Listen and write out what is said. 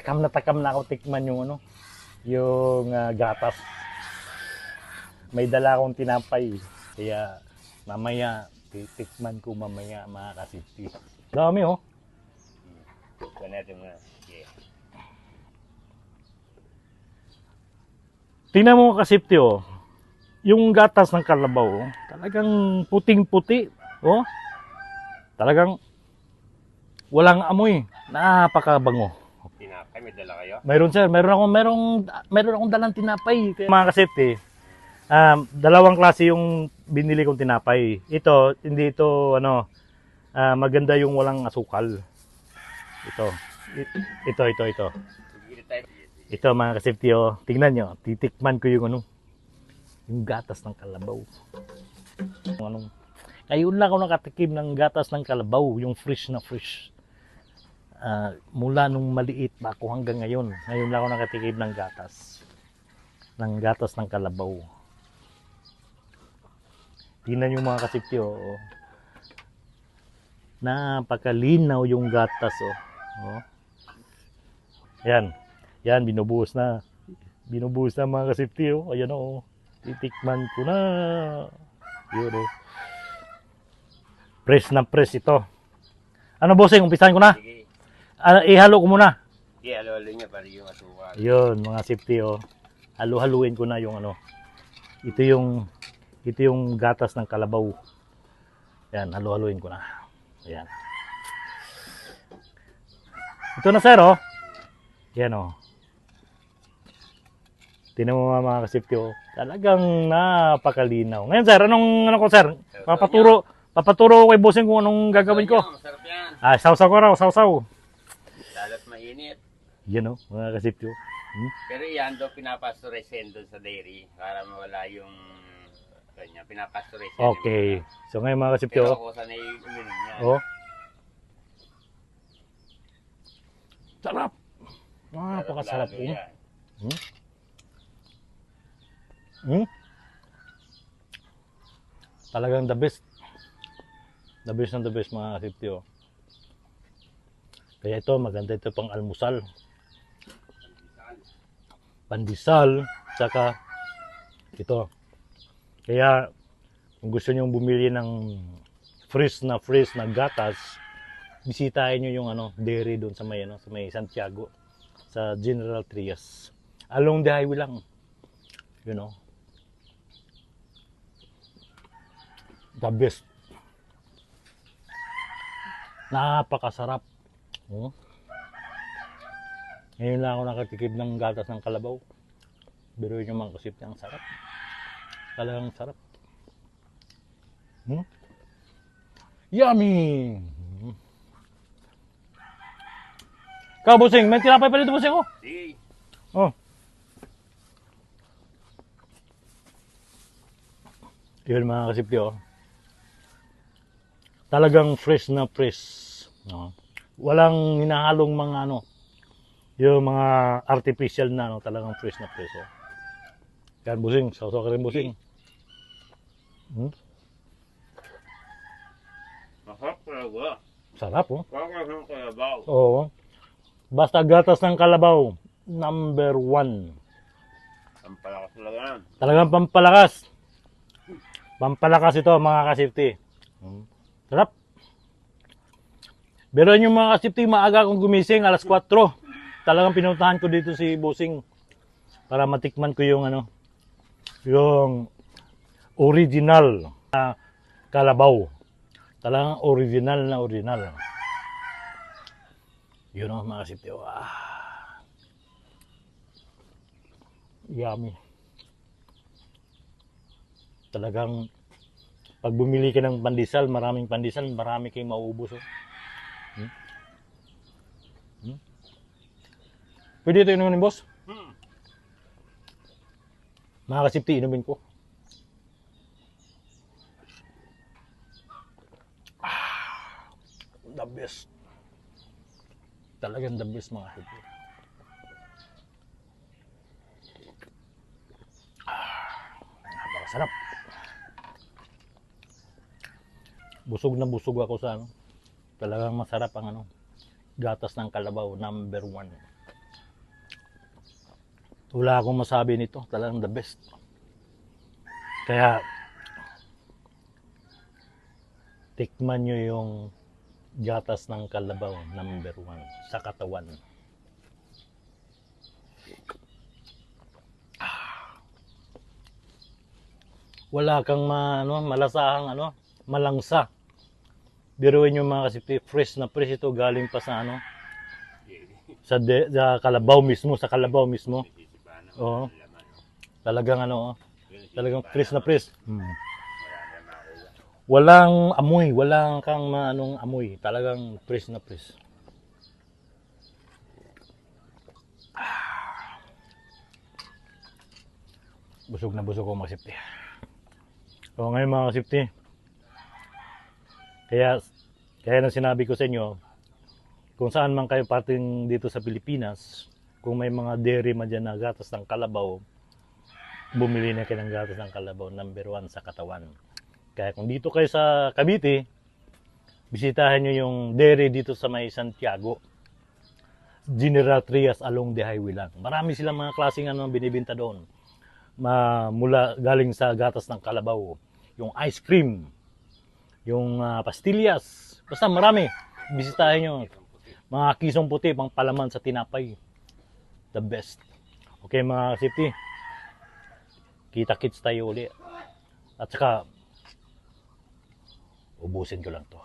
takam na ako tikman yung ano, yung gatas. May dala akong tinapay. Kaya mamaya, titikman ko mamaya mga kasipti. Dami oh. Ito natin mga. Okay. Tingnan mo kasipti oh. Yung gatas ng kalabaw, oh, talagang puting-puti. Oh. Talagang walang amoy. Napakabango. Tinapay, may dala kayo? Mayroon sir, meron akong dalang tinapay. Mga kasipti, dalawang klase yung binili kong tinapay. Ito, hindi ito maganda yung walang asukal. Ito. Ito mga kasipti, oh. Tingnan nyo, titikman ko yung yung gatas ng kalabaw. Ngayon lang ako nakatikim ng gatas ng kalabaw, yung fresh na fresh. Mula nung maliit pa ako hanggang ngayon. Ngayon lang ako nakatikim ng gatas. Ng gatas ng kalabaw. Tingnan yung mga kasipti, oh. Napakalinaw yung gatas, oh. Oh. Yan, binubuhos na. Binubuhos na mga kasipti, oh. Ayan, oh. Titikman ko na. Yun, oh. Press na press ito. Ano, bossing? Umpisahan ko na? Sige. Ihalo ko muna. Sige, halo-halo niya para yung asukal. Yun, mga safety, oh. Halu-haluin ko na yung Ito yung gatas ng kalabaw. Yan, halu-haluin ko na. Yan. Ito na, sir, oh. Yan, oh. Tingnan mo mga kasipti, oh. Talagang napakalinaw. Ngayon, sir, ano ko, sir? Papaturo ko kay bossing kung anong gagawin ko. Masarap yan. Sausaw ko raw, sausaw. Lalo't mainit. Yan, oh, mga kasipti, oh. Pero yan doon pinapastorize doon sa dairy para mawala yung kanya. Pinapastorize. Okay. So ngayon mga kasipti, Pero oh. ako sanay uminom niya. Oh. Sarap. Napakasarap, Lalo oh. yan. Talagang the best. The best ng the best mga kasipti, oh. Kaya ito, maganda ito pang almusal. Pandesal, saka ito. Kaya kung gusto niyo bumili ng fresh na gatas, bisitahin niyo yung dairy doon sa may Santiago, sa General Trias. Along the highway lang. You know. The best. Napakasarap. Oh. Ngayon lang ako nakatikim ng gatas ng kalabaw. Biruin nyo mga kasipti, ang sarap. Talagang sarap. Yummy! Bossing, may tinapay pa dito, bossing, oh. Sige. Oh. Yun mga kasipti, oh. Talagang fresh na fresh. No? Walang hinahalong mga yung mga artificial na talagang fresh na fresh. Oh. Yan, busing. Sausaw ka rin, busing. Masarap talaga. Sarap, oh. Parang ng kalabaw. Oo. Basta gatas ng kalabaw, number 1. Ang palakas talaga yan. Talagang pampalakas. Pampalakas ito, mga kasipti. Sarap. Pero yung mga kasipti, maaga akong gumising, alas 4. Talagang pinuntahan ko dito si Busing para matikman ko yung yung original kalabaw. Talagang original na original. Yun o mga kasipti. Yummy. Talagang pag bumili ka ng pandesal, maraming pandesal, marami kayong mauubos. Oh. Pwede ito inumin, boss? Mga kasipti, inumin ko. The best. Talagang the best mga kasipti. Napakasarap. Busog na busog ako sa talagang masarap ang gatas ng kalabaw, number 1. Wala akong masabi nito. Talagang the best. Kaya, tikman nyo yung gatas ng kalabaw, number 1 sa katawan. Wala kang malasahang malangsa. Biruin nyo mga kasi fresh na fresh ito galing pa sa sa kalabaw mismo, sa kalabaw mismo. Oo. Talagang talagang fresh na fresh. Walang amoy, walang kang amoy. Talagang fresh na fresh. Busog na busog ko mga sipti. So ngayon mga sipti, kaya nang sinabi ko sa inyo, kung saan man kayo parting dito sa Pilipinas, kung may mga dairy man dyan na gatas ng kalabaw, bumili na kayo ng gatas ng kalabaw, number 1 sa katawan. Kaya kung dito kayo sa Cavite, bisitahin nyo yung dairy dito sa may Santiago, General Trias along the highway lang. Marami silang mga klaseng binibenta doon. Mula galing sa gatas ng kalabaw, yung ice cream, yung pastillas, basta marami. Bisitahin nyo. Mga kisong puti, pang palaman sa tinapay. The best. Okay mga safety, kita-kits tayo uli. At saka, ubusin ko lang to.